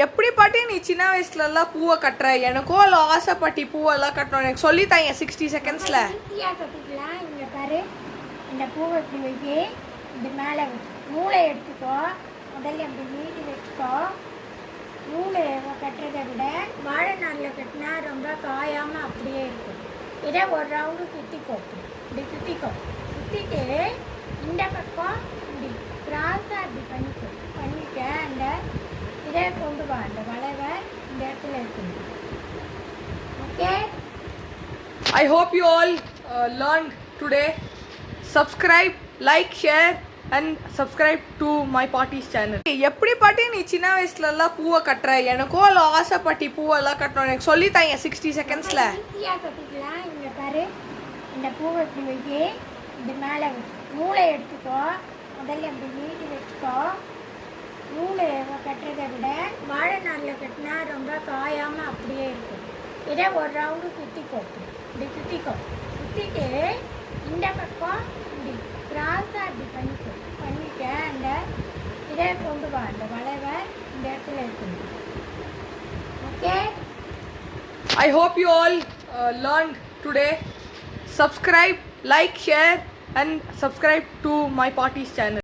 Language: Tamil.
எப்படி பாட்டி நீ சின்ன வயசுலலாம் பூவை கட்டுற? எனக்கும் அதில் ஆசைப்பட்டி பூவெல்லாம் கட்டணும், எனக்கு சொல்லித்தாங்க 60 செகண்ட்ஸில். ஈஸியாக கட்டிக்கலாம். இங்கே பாரு, இந்த பூவை இப்படி வைக்கி, இந்த மேலே நூலை எடுத்துக்கோ. முதல்ல அப்படி நீட்டி வச்சுக்கோ. நூலை கட்டுறதை விட வாழை நாரில் கட்டினா ரொம்ப காயாமல் அப்படியே இருக்கும். இதை ஒரு ரவுண்டு சுற்றிக்கோ. இப்படி சுற்றிக்கோ. சுற்றிட்டு இந்த பக்கம் இப்படி கிராஸாக இப்படி பண்ணிக்க அந்த இதை கொண்டு வா. அந்த வளைவை இந்த இடத்துல இருக்கணும். Okay. I hope you all learned today. Subscribe, like, share and subscribe to my party's channel. எப்படி பாட்டி நீ சின்ன வயசுலலாம் பூவை கட்டுற? எனக்கும் அதில் ஆசைப்பட்டி பூவெல்லாம் கட்டணும், எனக்கு சொல்லித்தாங்க 60 செகண்ட்ஸில். ஈஸியாக கட்டிக்கலாம். இங்கே பாரு, இந்த பூவை இப்படி வைக்கி, இந்த மேலே நூலை எடுத்துக்கோ. முதல்ல அப்படி நீட்டி வச்சுக்கோ. நூலை கட்டுறதை விட வாழை நாரில் கட்டினா ரொம்ப காயாமல் அப்படியே இருக்கும். இதை ஒரு ரவுண்டு சுற்றிக்கோ. இப்படி சுற்றிக்கோ. சுற்றிட்டு இந்த பக்கம் இப்படி கிராஸாக இப்படி பண்ணிக்க அந்த இதை கொண்டு வா. அந்த வளைவை இந்த இடத்துல இருக்கணும். Okay. I hope you all learned today. Subscribe, like, share and subscribe to my party's channel.